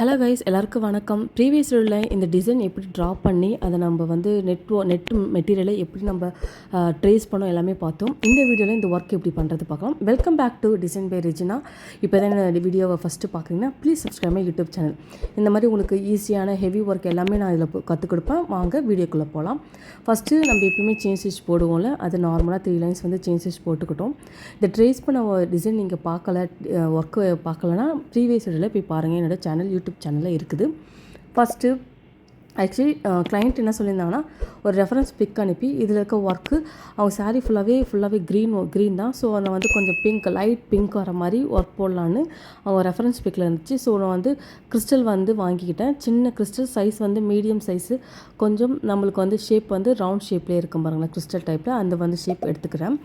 Hello guys, எல்லாருக்கும் வணக்கம். Previous வீடியோவில் இந்த டிசைன் எப்படி ட்ரா பண்ணி அதை நம்ம வந்து நெட் மெட்டீரியலை எப்படி நம்ம ட்ரேஸ் பண்ணோம் எல்லாமே பார்த்தோம். இந்த வீடியோவில் இந்த ஒர்க் எப்படி பண்ணுறது பார்க்கலாம். Welcome back to design by Regina. இப்போ தான் இந்த வீடியோவை ஃபஸ்ட்டு பார்க்குறீங்கன்னா please subscribe my YouTube channel. இந்த மாதிரி உங்களுக்கு ஈஸியான ஹெவி ஒர்க் எல்லாமே நான் இதில் கற்றுக் கொடுப்பேன். வாங்க வீடியோக்குள்ளே போகலாம். ஃபஸ்ட்டு நம்ம எப்பவுமே செயின் ஸ்டிச் போடுவோம்ல, அது நார்மலாக 3 லைன்ஸ் வந்து செயின் ஸ்டிச் போட்டுக்கிட்டோம். இந்த ட்ரேஸ் பண்ண டிசைன் நீங்கள் பார்க்கல, ஒர்க்கு பார்க்கலன்னா ப்ரீவியஸ் வீடியோவில் போய் பாருங்கள். என்னோட சேனல் யூடியூப் சேனலில் இருக்குது. ஃபஸ்ட்டு ஆக்சுவலி கிளைண்ட் என்ன சொல்லியிருந்தாங்கன்னா, ஒரு ரெஃபரன்ஸ் பிக் அனுப்பி இதில் இருக்க ஒர்க்கு அவங்க சாரீ ஃபுல்லாகவே க்ரீன் தான். ஸோ அதை வந்து கொஞ்சம் லைட் பிங்க் வர மாதிரி ஒர்க் போடலான்னு அவங்க ரெஃபரன்ஸ் பிக்கில் இருந்துச்சு. ஸோ நான் வந்து கிறிஸ்டல் வந்து வாங்கிக்கிட்டேன். சின்ன கிறிஸ்டல் சைஸ் வந்து மீடியம் சைஸு, கொஞ்சம் நம்மளுக்கு வந்து ஷேப் வந்து ரவுண்ட் ஷேப்லேயே இருக்கும் பாருங்களேன், கிறிஸ்டல் டைப்பில். அந்த வந்து ஷேப் எடுத்துக்கிறேன்.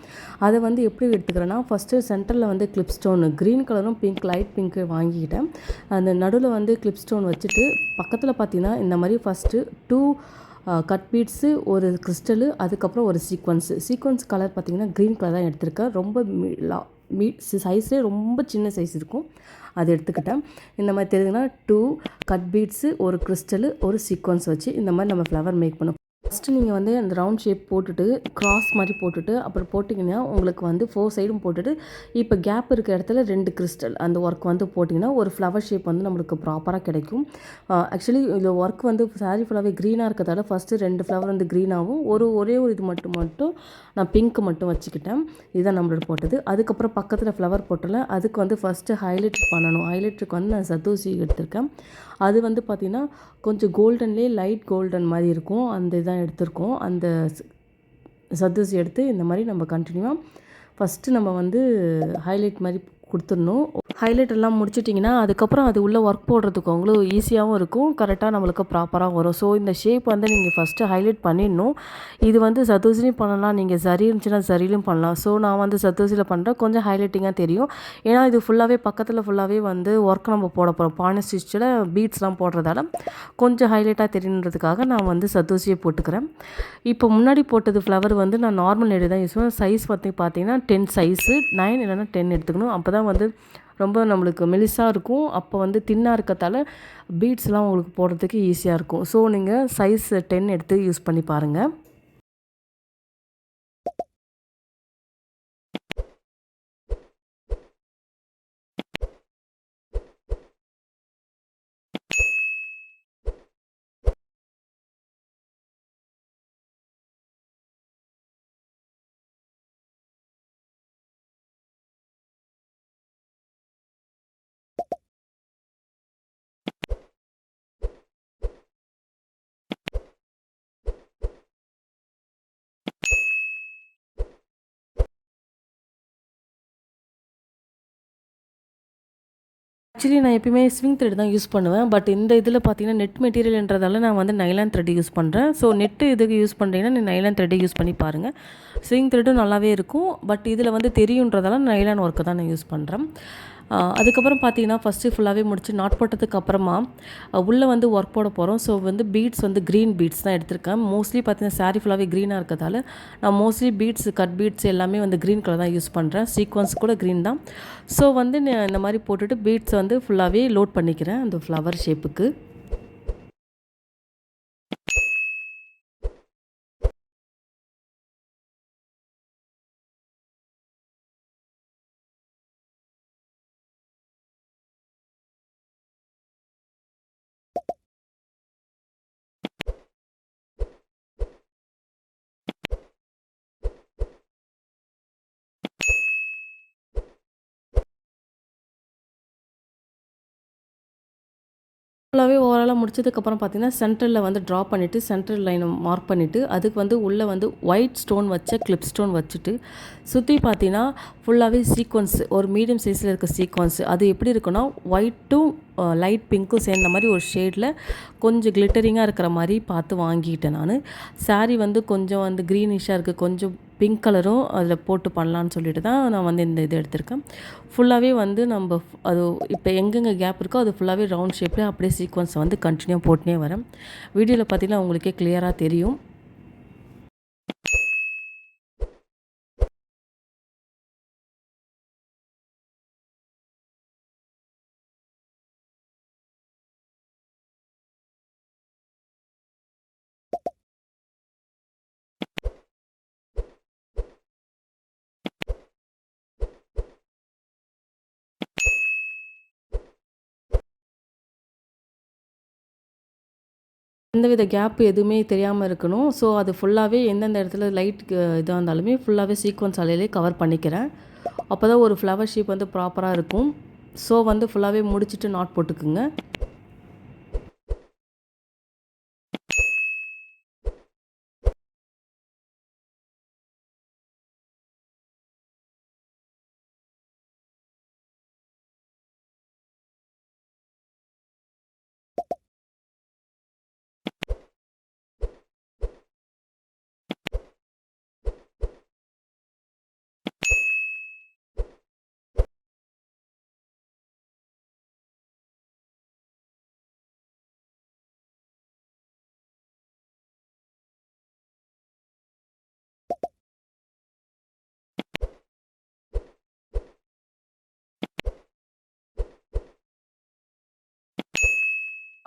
அதை வந்து எப்படி எடுத்துக்கிறேன்னா, ஃபஸ்ட்டு சென்டரில் வந்து கிளிப் ஸ்டோனு க்ரீன் கலரும் லைட் பிங்க்கு வாங்கிக்கிட்டேன். அந்த நடுவில் வந்து கிளிப் ஸ்டோன் வச்சுட்டு பக்கத்தில் பார்த்தீங்கன்னா இந்த மாதிரி ஃபஸ்ட்டு 2 கட் பீட்ஸு, ஒரு கிறிஸ்டலு, அதுக்கப்புறம் ஒரு சீக்வன்ஸ் கலர் பார்த்திங்கன்னா க்ரீன் கலர் தான் எடுத்திருக்கேன். ரொம்ப சைஸ்லேயே ரொம்ப சின்ன சைஸ் இருக்கும், அது எடுத்துக்கிட்டேன். இந்த மாதிரி தெரியுதுன்னா 2 கட் பீட்ஸு, ஒரு கிறிஸ்டலு, ஒரு சீக்வன்ஸ் வச்சு இந்த மாதிரி நம்ம ஃப்ளவர் மேக் பண்ணோம். ஃபஸ்ட்டு நீங்கள் வந்து அந்த ரவுண்ட் ஷேப் போட்டுட்டு க்ராஸ் மாதிரி போட்டுட்டு அப்புறம் போட்டிங்கன்னா உங்களுக்கு வந்து 4 சைடும் போட்டுட்டு இப்போ கேப் இருக்க இடத்துல 2 கிறிஸ்டல் அந்த ஒர்க் வந்து போட்டிங்கன்னா ஒரு ஃப்ளவர் ஷேப் வந்து நம்மளுக்கு ப்ராப்பராக கிடைக்கும். ஆக்சுவலி இந்த ஒர்க் வந்து சாரீ ஃபுல்லாகவே க்ரீனாக இருக்கிறதால ஃபஸ்ட்டு 2 ஃப்ளவர் வந்து க்ரீனாகவும் ஒரே ஒரு இது மட்டும் நான் பிங்க் மட்டும் வச்சுக்கிட்டேன். இதுதான் நம்மளோட போட்டது. அதுக்கப்புறம் பக்கத்தில் ஃப்ளவர் போட்டல, அதுக்கு வந்து ஃபஸ்ட்டு ஹைலைட் பண்ணணும். ஹைலைட்டுக்கு வந்து நான் சத்தூசி எடுத்திருக்கேன். அது வந்து பார்த்திங்கன்னா கொஞ்சம் கோல்டன்லேயே லைட் கோல்டன் மாதிரி இருக்கும். அந்த இதான் எடுத்திருக்கோம். அந்த சத்தூசி எடுத்து இந்த மாதிரி நம்ம கண்டினியூவாக ஃபஸ்ட்டு நம்ம வந்து ஹைலைட் மாதிரி கொடுத்துடணும். ஹைலைட் எல்லாம் முடிச்சிட்டிங்கன்னா அதுக்கப்புறம் அது உள்ள ஒர்க் போடுறதுக்கு அவங்களும் ஈஸியாகவும் இருக்கும், கரெக்டாக நம்மளுக்கு ப்ராப்பராக வரும். ஸோ இந்த ஷேப் வந்து நீங்கள் ஃபஸ்ட்டு ஹைலைட் பண்ணிடணும். இது வந்து சத்தூசிலையும் பண்ணலாம், நீங்கள் சரி இருந்துச்சுன்னா சரிலையும் பண்ணலாம். ஸோ நான் வந்து சத்தூசியில் பண்ணுறேன், கொஞ்சம் ஹைலைட்டிங்காக தெரியும். ஏன்னா இது ஃபுல்லாகவே பக்கத்தில் ஃபுல்லாகவே வந்து ஒர்க் நம்ம போட போகிறோம். பானை ஸ்டிச்சில் பீட்ஸ்லாம் போடுறதால கொஞ்சம் ஹைலைட்டாக தெரியுன்றதுக்காக நான் வந்து சத்தூசியை போட்டுக்கிறேன். இப்போ முன்னாடி போட்டது ஃப்ளவர் வந்து நான் நார்மல் நெடு தான் யூஸ் பண்ணுவேன். சைஸ் பார்த்தீங்கன்னா 10 சைஸு 9 இல்லைனா 10 எடுத்துக்கணும். அப்போ தான் வந்து ரொம்ப நம்மளுக்கு மெலிசாக இருக்கும். அப்போ வந்து தின்னாக இருக்கிறதால பீட்ஸ்லாம் உங்களுக்கு போடுறதுக்கு ஈஸியாக இருக்கும். ஸோ நீங்கள் சைஸ் 10 எடுத்து யூஸ் பண்ணி பாருங்கள். ஆக்சுவலி நான் எப்பயுமே ஸ்விங் த்ரெட் தான் யூஸ் பண்ணுவேன். பட் இந்த இதில் பார்த்தீங்கன்னா நெட் மெட்டீரியல்ன்றதால நான் வந்து நைலான் த்ரெட் யூஸ் பண்ணுறேன். ஸோ நெட்டு இதுக்கு யூஸ் பண்ணுறீங்கன்னா நைலான் த்ரெட்டை யூஸ் பண்ணி பாருங்கள். ஸ்விங் த்ரெட்டும் நல்லாவே இருக்கும். பட் இதில் வந்து தெரியுன்றதால நைலான் ஒர்க்கு தான் நான் யூஸ் பண்ணுறேன். அதுக்கப்புறம் பார்த்தீங்கன்னா ஃபஸ்ட்டு ஃபுல்லாகவே முடிச்சு நாட் போட்டதுக்கு அப்புறமா உள்ளே வந்து ஒர்க் போட போகிறோம். ஸோ வந்து பீட்ஸ் வந்து க்ரீன் பீட்ஸ் தான் எடுத்திருக்கேன். மோஸ்ட்லி பார்த்தீங்கன்னா சாரீ ஃபுல்லாகவே க்ரீனாக இருக்கிறதால நான் மோஸ்ட்லி கட் பீட்ஸ் எல்லாமே வந்து க்ரீன் கலர் தான் யூஸ் பண்ணுறேன். சீக்வன்ஸ் கூட க்ரீன் தான். ஸோ வந்து இந்த மாதிரி போட்டுட்டு பீட்ஸ் வந்து ஃபுல்லாகவே லோட் பண்ணிக்கிறேன் அந்த ஃப்ளவர் ஷேப்புக்கு. ஃபுல்லாகவே ஓவராலாக முடிச்சதுக்கப்புறம் பார்த்தீங்கன்னா சென்டரில் வந்து ட்ரா பண்ணிவிட்டு சென்ட்ரல் லைனை மார்க் பண்ணிவிட்டு அதுக்கு வந்து உள்ளே வந்து ஒயிட் ஸ்டோன் வச்ச கிளிப் ஸ்டோன் வச்சுட்டு சுற்றி பார்த்தீங்கன்னா ஃபுல்லாகவே சீக்வன்ஸ் ஒரு மீடியம் சைஸில் இருக்க சீக்வன்ஸ் அது எப்படி இருக்குன்னா ஒயிட்டும் லைட் பிங்க்கும் சேர்ந்த மாதிரி ஒரு ஷேடில் கொஞ்சம் கிளிட்டரிங்காக இருக்கிற மாதிரி பார்த்து வாங்கிக்கிட்டேன் நான். சாரீ வந்து கொஞ்சம் வந்து க்ரீனிஷாக இருக்குது, கொஞ்சம் பிங்க் கலரும் அதில் போட்டு பண்ணலான்னு சொல்லிட்டு தான் நான் வந்து இந்த இது எடுத்திருக்கேன். ஃபுல்லாகவே வந்து நம்ம அது இப்போ எங்கெங்கே கேப் இருக்கோ அது ஃபுல்லாகவே ரவுண்ட் ஷேப்பில் அப்படியே சீக்வன்ஸை வந்து கண்டினியூ போட்டுனே வரேன். வீடியோவில் பார்த்தீங்கன்னா உங்களுக்கே கிளியராக தெரியும். எந்தவித கேப் எதுவுமே தெரியாமல் இருக்கணும். ஸோ அது ஃபுல்லாகவே எந்தெந்த இடத்துல லைட் இதாக இருந்தாலுமே ஃபுல்லாகவே சீக்வன்ஸ் அலையிலே கவர் பண்ணிக்கிறேன். அப்போ தான் ஒரு ஃப்ளவர் ஷேப் வந்து ப்ராப்பராக இருக்கும். ஸோ வந்து ஃபுல்லாகவே முடிச்சுட்டு நாட் போட்டுக்குங்க.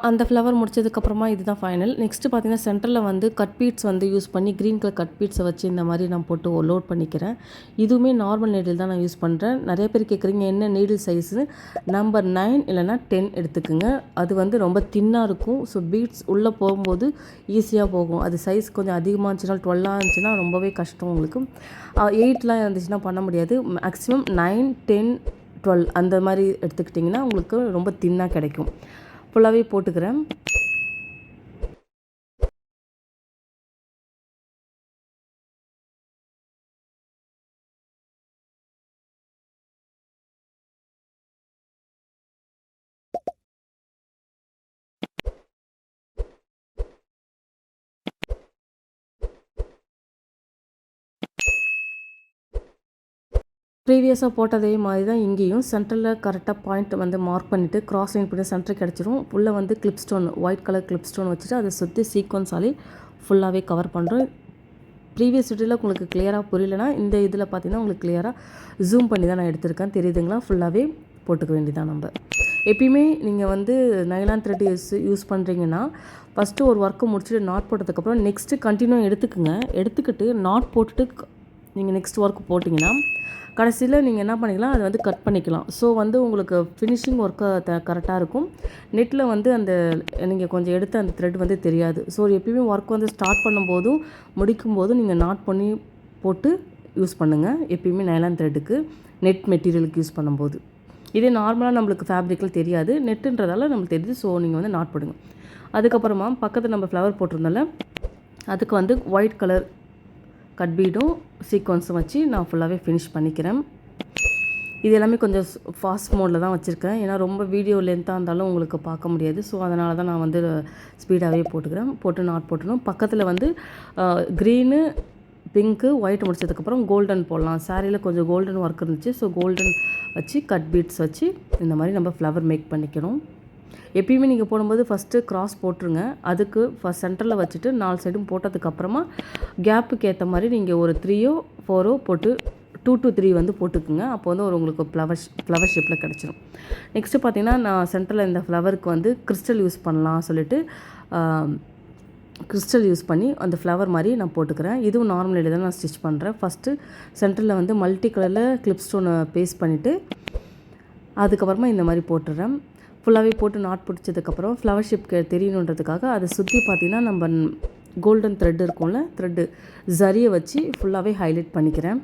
அந்த ஃப்ளவர் முடிச்சதுக்கப்புறமா இதுதான் ஃபைனல். நெக்ஸ்ட்டு பார்த்தீங்கன்னா, சென்டரில் வந்து கட் பீட்ஸ் வந்து யூஸ் பண்ணி க்ரீன் கலர் கட் பீட்ஸை வச்சு இந்த மாதிரி நான் போட்டு லோட் பண்ணிக்கிறேன். இதுவுமே நார்மல் நீடில் தான் நான் யூஸ் பண்ணுறேன். நிறைய பேர் கேட்குறீங்க என்ன நீடில் சைஸு? நம்பர் 9 இல்லைனா 10 எடுத்துக்கோங்க. அது வந்து ரொம்ப தின்னாக இருக்கும். ஸோ பீட்ஸ் உள்ளே போகும்போது ஈஸியாக போகும். அது சைஸ் கொஞ்சம் அதிகமாக இருந்துச்சுன்னா 12 இருந்துச்சுன்னா ரொம்பவே கஷ்டம் உங்களுக்கு. 8லாம் இருந்துச்சுன்னா பண்ண முடியாது. மேக்ஸிமம் 9, 10, 12 அந்த மாதிரி எடுத்துக்கிட்டிங்கன்னா உங்களுக்கு ரொம்ப தின்னாக கிடைக்கும். ஃபுல்லாகவே போட்டுக்கிறேன். ப்ரீவியஸாக போட்டதே மாதிரி தான் இங்கேயும் சென்டரில் கரெக்டாக பாயிண்ட் வந்து மார்க் பண்ணிவிட்டு கிராஸ் லைன் பண்ணி சென்டர் கிடச்சிரும். உள்ளே வந்து clip stone white colour clip stone வச்சுட்டு அதை சுற்றி சீக்வன்ஸாலே ஃபுல்லாகவே கவர் பண்ணுறோம். ப்ரீவியஸ் வீடியோவில் உங்களுக்கு கிளியராக புரியலனா இந்த இதில் பார்த்தீங்கன்னா உங்களுக்கு கிளியராக ஜூம் பண்ணி தான் நான் எடுத்திருக்கேன். தெரியுதுங்களா? ஃபுல்லாகவே போட்டுக்க வேண்டியதான் நம்ம. எப்பயுமே நீங்கள் வந்து நைலான் த்ரெட் யூஸ் பண்ணுறீங்கன்னா ஃபஸ்ட்டு ஒரு ஒர்க்கு முடிச்சுட்டு நாட் போட்டதுக்கப்புறம் நெக்ஸ்ட்டு கண்டினியூ எடுத்துக்கிட்டு நாட் போட்டுட்டு நீங்கள் நெக்ஸ்ட் ஒர்க் போட்டிங்கன்னா கடைசியில் நீங்கள் என்ன பண்ணிக்கலாம், அதை வந்து கட் பண்ணிக்கலாம். ஸோ வந்து உங்களுக்கு ஃபினிஷிங் ஒர்க்கு கரெக்டாக இருக்கும். நெட்டில் வந்து அந்த நீங்கள் கொஞ்சம் எடுத்த அந்த த்ரெட் வந்து தெரியாது. ஸோ எப்பயுமே ஒர்க் வந்து ஸ்டார்ட் பண்ணும்போதும் முடிக்கும்போதும் நீங்கள் நாட் பண்ணி போட்டு யூஸ் பண்ணுங்கள். எப்பயுமே நைலான் த்ரெட்டுக்கு நெட் மெட்டீரியலுக்கு யூஸ் பண்ணும்போது. இதே நார்மலாக நம்மளுக்கு ஃபேப்ரிக்கில் தெரியாது, நெட்டுன்றதால நம்மளுக்கு தெரியுது. ஸோ நீங்கள் வந்து நாட் போடுங்க. அதுக்கப்புறமா பக்கத்தில் நம்ம ஃப்ளவர் போட்டிருந்தால அதுக்கு வந்து ஒயிட் கலர் கட் பீடும் சீக்வன்ஸும் வச்சு நான் ஃபுல்லாகவே ஃபினிஷ் பண்ணிக்கிறேன். இது எல்லாமே கொஞ்சம் ஃபாஸ்ட் மோடில் தான் வச்சுருக்கேன். ஏன்னா ரொம்ப வீடியோ லென்த்தாக இருந்தாலும் உங்களுக்கு பார்க்க முடியாது. ஸோ அதனால தான் நான் வந்து ஸ்பீடாகவே போட்டு நாட் போட்டுணும். பக்கத்தில் வந்து க்ரீனு, பிங்க்கு, ஒயிட் முடிச்சதுக்கப்புறம் கோல்டன் போடலாம். சாரியில் கொஞ்சம் கோல்டன் ஒர்க் இருந்துச்சு. ஸோ கோல்டன் வச்சு கட் பீட்ஸ் வச்சு இந்த மாதிரி நம்ம ஃப்ளவர் மேக் பண்ணிக்கணும். எப்பயுமே நீங்கள் போடும்போது ஃபஸ்ட்டு கிராஸ் போட்டுருங்க. அதுக்கு ஃபஸ்ட் சென்டரில் வச்சுட்டு 4 சைடும் போட்டதுக்கப்புறமா கேப்புக்கு ஏற்ற மாதிரி நீங்கள் ஒரு 3ஓ 4ஓ போட்டு 2 to 3 வந்து போட்டுக்குங்க. அப்போ வந்து உங்களுக்கு ஃப்ளவர் ஷேப்பில் கிடச்சிரும். நெக்ஸ்ட்டு பார்த்தீங்கன்னா நான் சென்டரில் இந்த ஃப்ளவருக்கு வந்து கிறிஸ்டல் யூஸ் பண்ணலாம் சொல்லிட்டு கிறிஸ்டல் யூஸ் பண்ணி அந்த ஃப்ளவர் மாதிரி நான் போட்டுக்கிறேன். இதுவும் நார்மல் தான் நான் ஸ்டிச் பண்ணுறேன். ஃபஸ்ட்டு சென்டரில் வந்து மல்டி கலரில் கிளிப் ஸ்டோனை பேஸ்ட் பண்ணிவிட்டு அதுக்கப்புறமா இந்த மாதிரி போட்டுடுறேன். ஃபுல்லாகவே போட்டு நாட் பிடிச்சதுக்கப்புறம் ஃப்ளவர் ஷேப் தெரியணுன்றதுக்காக அதை சுற்றி பார்த்திங்கன்னா நம்ம கோல்டன் த்ரெட் இருக்கும்ல, த்ரெட்டு ஜரியை வச்சு ஃபுல்லாகவே ஹைலைட் பண்ணிக்கிறேன்.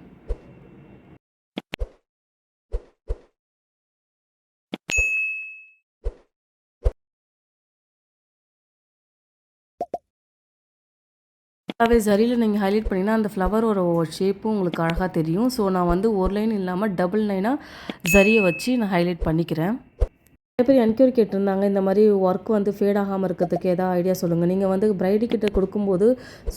ஃபுல்லாகவே ஜரியில் நீங்கள் ஹைலைட் பண்ணிங்கன்னா அந்த ஃப்ளவரோட ஷேப்பும் உங்களுக்கு அழகாக தெரியும். ஸோ நான் வந்து ஒரு லைன் இல்லாமல் டபுள் லைனாக ஜரியை வச்சு நான் ஹைலைட் பண்ணிக்கிறேன். நிறைய பேர் என்கொயரி கேட்டிருந்தாங்க, இந்த மாதிரி ஒர்க் வந்து ஃபேட் ஆகாமல் இருக்கிறதுக்கு ஏதாவது ஐடியா சொல்லுங்கள். நீங்கள் வந்து பிரைடு கிட்ட கொடுக்கும்போது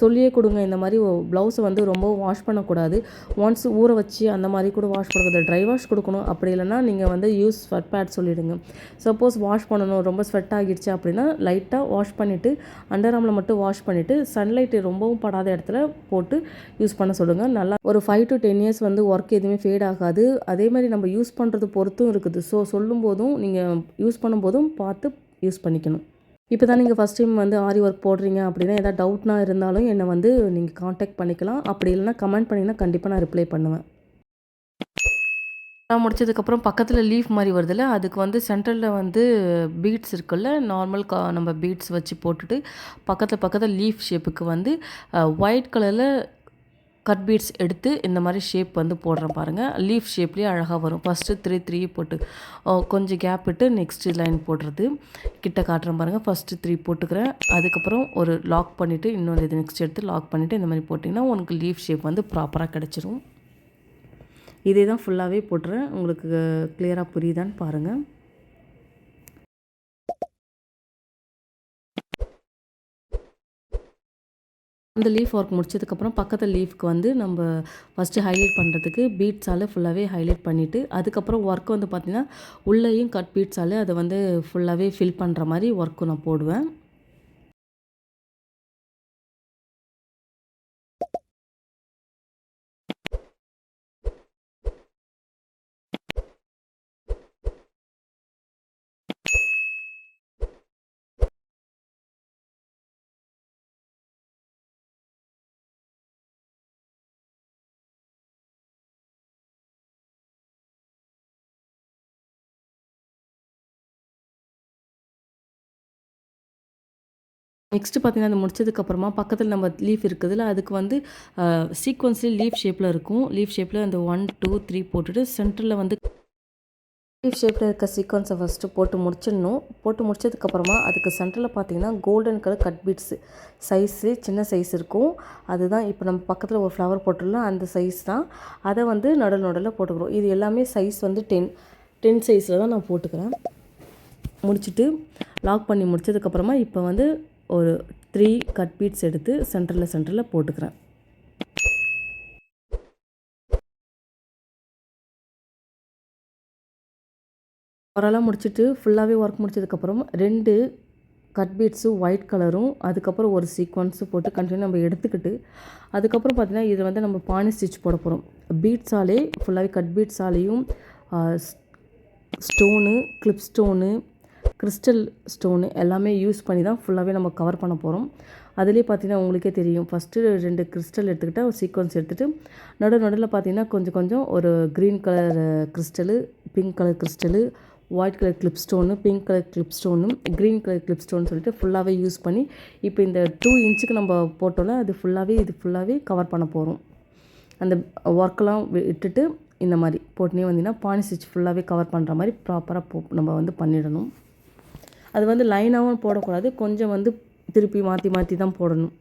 சொல்லியே கொடுங்க, இந்த மாதிரி ப்ளவுஸை வந்து ரொம்ப வாஷ் பண்ணக்கூடாது. ஒன்ஸ் ஊற வச்சு அந்த மாதிரி கூட வாஷ் பண்ணக்கூடாது, ட்ரை வாஷ் கொடுக்கணும். அப்படி இல்லைனா நீங்கள் வந்து யூஸ் ஸ்வெட் பேட் சொல்லிவிடுங்க. சப்போஸ் வாஷ் பண்ணணும், ரொம்ப ஸ்வெட் ஆகிடுச்சு அப்படின்னா லைட்டாக வாஷ் பண்ணிவிட்டு அண்டர் ஆர்மில் மட்டும் வாஷ் பண்ணிவிட்டு சன்லைட்டு ரொம்பவும் படாத இடத்துல போட்டு யூஸ் பண்ண சொல்லுங்கள். நல்லா ஒரு 5 to 10 இயர்ஸ் வந்து ஒர்க் எதுவுமே ஃபேட் ஆகாது. அதே மாதிரி நம்ம யூஸ் பண்ணுறது பொறுத்தும் இருக்குது. ஸோ சொல்லும் போதும் நீங்கள் யூஸ் பண்ணும்போதும் பார்த்து யூஸ் பண்ணிக்கணும். இப்போ தான் நீங்கள் ஃபஸ்ட் டைம் வந்து ஆரி ஒர்க் போடுறீங்க அப்படின்னா ஏதாவது டவுட்னா இருந்தாலும் என்னை வந்து நீங்கள் காண்டாக்ட் பண்ணிக்கலாம். அப்படி இல்லைனா கமெண்ட் பண்ணிங்கன்னா கண்டிப்பாக நான் ரிப்ளை பண்ணுவேன். நான் முடிச்சதுக்கப்புறம் பக்கத்தில் லீஃப் மாதிரி வருதுல்ல, அதுக்கு வந்து சென்டரில் வந்து பீட்ஸ் இருக்குல்ல, நார்மல் நம்ம பீட்ஸ் வச்சு போட்டுட்டு பக்கத்தில் லீஃப் ஷேப்புக்கு வந்து ஒயிட் கலரில் கட் பீட்ஸ் எடுத்து இந்த மாதிரி ஷேப் வந்து போடுறேன் பாருங்கள். லீஃப் ஷேப்லேயே அழகாக வரும். ஃபஸ்ட்டு 3 போட்டு கொஞ்சம் கேப் விட்டு நெக்ஸ்ட் லைன் போடுறது. கிட்ட காட்டுறேன் பாருங்கள். ஃபஸ்ட்டு 3 போட்டுக்கிறேன். அதுக்கப்புறம் ஒரு லாக் பண்ணிவிட்டு இன்னொரு இது நெக்ஸ்ட் எடுத்து லாக் பண்ணிவிட்டு இந்த மாதிரி போட்டிங்கன்னா உங்களுக்கு லீஃப் ஷேப் வந்து ப்ராப்பராக கிடச்சிரும். இதே தான் ஃபுல்லாகவே போட்டுறேன். உங்களுக்கு கிளியராக புரியுதான்னு பாருங்கள். அந்த லீஃப் ஒர்க் முடிச்சதுக்கப்புறம் பக்கத்தில் லீஃப்க்கு வந்து நம்ம ஃபஸ்ட்டு ஹைலைட் பண்ணுறதுக்கு பீட்ஸால் ஃபுல்லாகவே ஹைலைட் பண்ணிவிட்டு அதுக்கப்புறம் ஒர்க் வந்து பார்த்திங்கன்னா உள்ளேயும் கட் பீட்ஸால் அதை வந்து ஃபுல்லாகவே ஃபில் பண்ணுற மாதிரி ஒர்க்கு நான் போடுவேன். நெக்ஸ்ட்டு பார்த்தீங்கன்னா, அது முடிச்சதுக்கப்புறமா பக்கத்தில் நம்ம லீஃப் இருக்குதுல்ல, அதுக்கு வந்து சீக்வன்ஸ்லேயே லீஃப் ஷேப்பில் இருக்கும். லீஃப் ஷேப்பில் அந்த 1, 2, 3 போட்டுட்டு சென்டரில் வந்து லீஃப் ஷேப்பில் இருக்க சீக்வன்ஸை ஃபஸ்ட்டு போட்டு முடிச்சிடணும். போட்டு முடிச்சதுக்கப்புறமா அதுக்கு சென்டரில் பார்த்தீங்கன்னா, golden colour cut beads size சின்ன சைஸ் இருக்கும். அதுதான் இப்போ நம்ம பக்கத்தில் ஒரு ஃப்ளவர் போட்டுடலாம், அந்த சைஸ் தான். அதை வந்து நடுவில் போட்டுக்கிறோம். இது எல்லாமே சைஸ் வந்து 10 சைஸில் தான் நான் போட்டுக்கிறேன். முடிச்சுட்டு லாக் பண்ணி முடிச்சதுக்கப்புறமா இப்போ வந்து ஒரு 3 கட் பீட்ஸ் எடுத்து சென்டரில் போட்டுக்கிறேன். ஓரளவு முடிச்சுட்டு ஃபுல்லாகவே ஒர்க் முடிச்சதுக்கப்புறம் 2 கட் பீட்ஸும் ஒயிட் கலரும் அதுக்கப்புறம் ஒரு சீக்வன்ஸும் போட்டு கண்டினியூ நம்ம எடுத்துக்கிட்டு அதுக்கப்புறம் பார்த்திங்கன்னா இதை வந்து நம்ம பானி ஸ்டிச் போட போகிறோம். பீட்ஸாலே ஃபுல்லாகவே கட் பீட்ஸாலேயும் stone, clip stone, crystal stone எல்லாமே யூஸ் பண்ணி தான் ஃபுல்லாகவே நம்ம கவர் பண்ண போகிறோம். அதிலே பார்த்திங்கன்னா உங்களுக்கே தெரியும். ஃபஸ்ட்டு 2 கிறிஸ்டல் எடுத்துக்கிட்டால் ஒரு சீக்வன்ஸ் எடுத்துகிட்டு நடுவில் பார்த்திங்கன்னா கொஞ்சம் ஒரு green colour crystal, pink colour crystal, white colour clip stone, pink colour clip stone, green colour clip stone சொல்லிட்டு ஃபுல்லாகவே யூஸ் பண்ணி இப்போ இந்த 2 இன்ச்சுக்கு நம்ம போட்டோம்ல அது ஃபுல்லாகவே கவர் பண்ண போகிறோம். அந்த ஒர்க்கெலாம் விட்டுட்டு இந்த மாதிரி போட்டுனே வந்தீங்கன்னா பானி ஸ்டிச் ஃபுல்லாகவே கவர் பண்ணுற மாதிரி ப்ராப்பராக நம்ம வந்து பண்ணிடணும். அது வந்து லைனாகவும் போடக்கூடாது, கொஞ்சம் வந்து திருப்பி மாற்றி தான் போடணும்.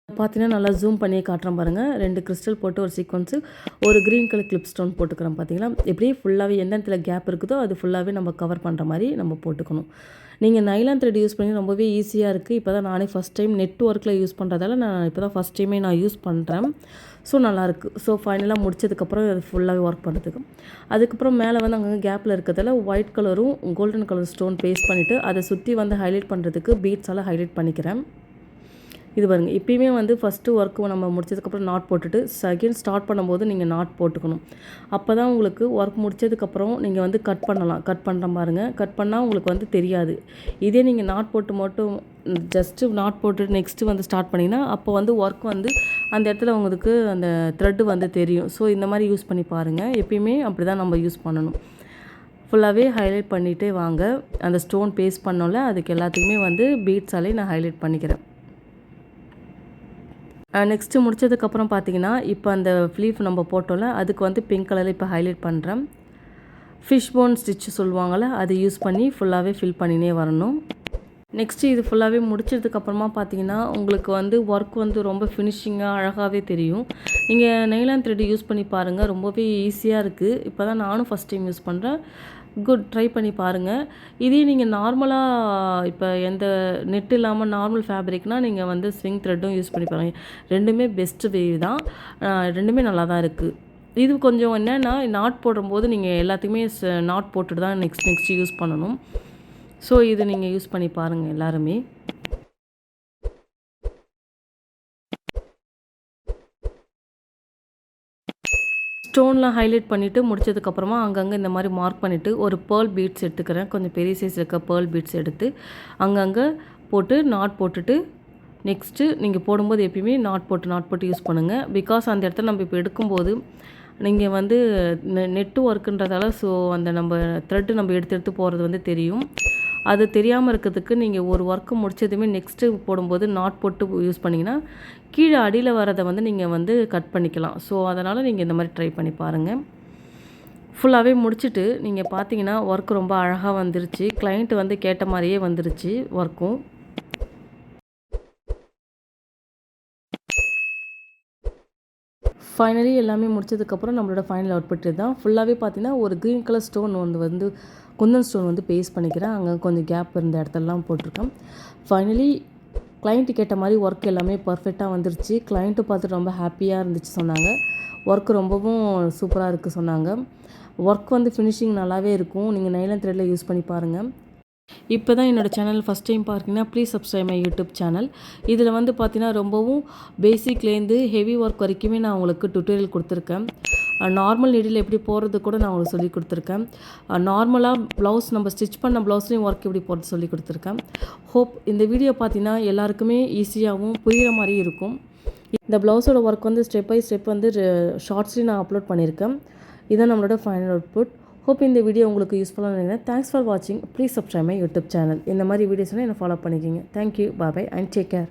பார்த்தீங்கன்னா நல்லா ஜூம் பண்ணி காட்டுறேன் பாருங்கள். 2 கிறிஸ்டல் போட்டு ஒரு சீக்வன்ஸு, ஒரு க்ரீன் கலர் கிளிப் ஸ்டோன் போட்டுக்கிறேன் பார்த்தீங்களா. இப்படியே ஃபுல்லாகவே எந்த இடத்துல கேப் இருக்குதோ அது ஃபுல்லாகவே நம்ம கவர் பண்ணுற மாதிரி நம்ம போட்டுக்கணும். நீங்கள் நைலான் த்ரெட் யூஸ் பண்ணி ரொம்பவே ஈஸியாக இருக்குது. இப்போ தான் நானே ஃபஸ்ட் டைம் நெட் ஒர்க்கில் யூஸ் பண்ணுறதால நான் இப்போ தான் ஃபஸ்ட் டைமே நான் யூஸ் பண்ணுறேன். ஸோ நல்லாயிருக்கு. ஸோ ஃபைனலாக முடிச்சதுக்கப்புறம் அது ஃபுல்லாகவே ஒர்க் பண்ணுறதுக்கு அதுக்கப்புறம் மேலே வந்து அங்கங்கே கேப்பில் இருக்கிறதால ஒயிட் கலரும் கோல்டன் கலர் ஸ்டோன் பேஸ்ட் பண்ணிவிட்டு அதை சுற்றி வந்து ஹைலைட் பண்ணுறதுக்கு பீட்ஸால் ஹைலைட் பண்ணிக்கிறேன். இது பாருங்கள், இப்போயுமே வந்து ஃபஸ்ட்டு ஒர்க்கு நம்ம முடிச்சதுக்கப்புறம் நாட் போட்டுட்டு செகண்ட் ஸ்டார்ட் பண்ணும்போது நீங்கள் நாட் போட்டுக்கணும். அப்போ தான் உங்களுக்கு ஒர்க் முடிச்சதுக்கப்புறம் நீங்கள் வந்து கட் பண்ணலாம். கட் பண்ணுற பாருங்கள், கட் பண்ணால் உங்களுக்கு வந்து தெரியாது. இதே நீங்கள் நாட் போட்டு மட்டும் ஜஸ்ட்டு நாட் போட்டு நெக்ஸ்ட்டு வந்து ஸ்டார்ட் பண்ணிங்கன்னா அப்போ வந்து ஒர்க் வந்து அந்த இடத்துல உங்களுக்கு அந்த த்ரெட்டு வந்து தெரியும். ஸோ இந்த மாதிரி யூஸ் பண்ணி பாருங்கள். எப்பயுமே அப்படி தான் நம்ம யூஸ் பண்ணணும். ஃபுல்லாகவே ஹைலைட் பண்ணிகிட்டே வாங்க. அந்த ஸ்டோன் பேஸ்ட் பண்ணோம்ல, அதுக்கு எல்லாத்துக்குமே வந்து பீட்ஸாலே நான் ஹைலைட் பண்ணிக்கிறேன். நெக்ஸ்ட்டு முடிச்சதுக்கப்புறம் பார்த்தீங்கன்னா, இப்போ அந்த ஃப்ளீஃப் நம்ம போட்டோம்ல, அதுக்கு வந்து பிங்க் கலரில் இப்போ ஹைலைட் பண்ணுறேன். ஃபிஷ் போன் ஸ்டிச் சொல்லுவாங்கள்ல, அது யூஸ் பண்ணி ஃபுல்லாகவே ஃபில் பண்ணினே வரணும். நெக்ஸ்ட்டு இது ஃபுல்லாகவே முடிச்சதுக்கப்புறமா பார்த்தீங்கன்னா, உங்களுக்கு வந்து ஒர்க் வந்து ரொம்ப ஃபினிஷிங்காக அழகாகவே தெரியும். நீங்கள் நெயில் அண்ட் த்ரெட் யூஸ் பண்ணி பாருங்கள், ரொம்பவே ஈஸியாக இருக்குது. இப்போ தான் நானும் ஃபஸ்ட் டைம் யூஸ் பண்ணுறேன். குட், ட்ரை பண்ணி பாருங்கள். இதே நீங்கள் நார்மலாக இப்போ எந்த நெட் இல்லாமல் நார்மல் ஃபேப்ரிக்னால் நீங்கள் வந்து ஸ்விங் த்ரெட்டும் யூஸ் பண்ணி பாருங்கள். ரெண்டுமே பெஸ்ட்டு வே தான். ரெண்டுமே நல்லா தான் இருக்குது. இது கொஞ்சம் என்னென்னா, நாட் போடும்போது நீங்கள் எல்லாத்துக்குமே நாட் போட்டுட்டு தான் நெக்ஸ்ட் யூஸ் பண்ணணும். ஸோ இது நீங்கள் யூஸ் பண்ணி பாருங்கள் எல்லாருமே. ஸ்டோன்லாம் ஹைலைட் பண்ணிவிட்டு முடிச்சதுக்கப்புறமா அங்கங்கே இந்த மாதிரி மார்க் பண்ணிவிட்டு ஒரு பேர்ல் பீட்ஸ் எடுத்துக்கிறேன். கொஞ்சம் பெரிய சைஸ் இருக்க பேர்ல் பீட்ஸ் எடுத்து அங்கங்கே போட்டு நாட் போட்டுட்டு நெக்ஸ்ட்டு நீங்கள் போடும்போது எப்பயுமே நாட் போட்டு யூஸ் பண்ணுங்கள். பிகாஸ் அந்த இடத்துல நம்ம இப்போ எடுக்கும்போது நீங்கள் வந்து நெட்டு ஒர்க்குன்றதால ஸோ அந்த நம்ம த்ரெட்டு நம்ம எடுத்து போகிறது வந்து தெரியும். அது தெரியாமல் இருக்கிறதுக்கு நீங்கள் ஒரு ஒர்க்கு முடிச்சதுமே நெக்ஸ்ட்டு போடும்போது நாட் போட்டு யூஸ் பண்ணிங்கன்னா கீழே அடியில் வரதை வந்து நீங்கள் வந்து கட் பண்ணிக்கலாம். ஸோ அதனால் நீங்கள் இந்த மாதிரி ட்ரை பண்ணி பாருங்கள். ஃபுல்லாகவே முடிச்சுட்டு நீங்கள் பார்த்தீங்கன்னா ஒர்க் ரொம்ப அழகாக வந்துருச்சு. கிளைண்ட் வந்து கேட்ட மாதிரியே வந்துருச்சு ஒர்க்கும். ஃபைனலி எல்லாமே முடிச்சதுக்கப்புறம் நம்மளோட ஃபைனல் அவுட்புட் தான். ஃபுல்லாகவே பார்த்தீங்கன்னா ஒரு க்ரீன் கலர் ஸ்டோன் வந்து குந்தன் ஸ்டோன் வந்து பேஸ்ட் பண்ணிக்கிறேன். அங்கே கொஞ்சம் கேப் இருந்த இடத்துலலாம் போட்டிருக்கேன். ஃபைனலி கிளைண்ட்டு கேட்ட மாதிரி ஒர்க் எல்லாமே பர்ஃபெக்டாக வந்துருச்சு. கிளைண்ட்டு பார்த்துட்டு ரொம்ப ஹாப்பியாக இருந்துச்சு சொன்னாங்க. ஒர்க் ரொம்பவும் சூப்பராக இருக்குது சொன்னாங்க. ஒர்க் வந்து ஃபினிஷிங் நல்லாவே இருக்கும். நீங்கள் நெயில் அண்ட் த்ரெட்டில் யூஸ் பண்ணி பாருங்கள். இப்போ தான் என்னோடய சேனல் ஃபஸ்ட் டைம் பார்த்தீங்கன்னா please subscribe my YouTube channel. இதில் வந்து பார்த்தீங்கன்னா ரொம்பவும் பேசிக்லேருந்து ஹெவி ஒர்க் வரைக்குமே நான் உங்களுக்கு டுட்டோரியல் கொடுத்துருக்கேன். நார்மல் நீடில் எப்படி போடுறது கூட நான் உங்களுக்கு சொல்லி கொடுத்துருக்கேன். நார்மலாக ப்ளவுஸ் நம்ம ஸ்டிச் பண்ண ப்ளவுஸ்லேயும் ஒர்க் எப்படி போடுறது சொல்லி கொடுத்துருக்கேன். ஹோப் இந்த வீடியோ பார்த்தீங்கன்னா எல்லாருக்குமே ஈஸியாகவும் புரிகிற மாதிரி இருக்கும். இந்த ப்ளவுஸோட ஒர்க் வந்து ஸ்டெப் பை ஸ்டெப் வந்து ஷார்ட்ஸ்லேயும் நான் அப்லோட் பண்ணியிருக்கேன். இதுதான் நம்மளோட ஃபைனல் அவுட்புட். ஹோப் இந்த வீடியோ உங்களுக்கு யூஸ்ஃபுல்லாக நினைக்கிறேன். தேங்க்ஸ் ஃபார் வாட்சிங். Please subscribe my YouTube channel. இந்த மாதிரி வீடியோஸ்லாம் என்ன ஃபாலோ பண்ணிக்கிங்க. Thank you, bye and take care.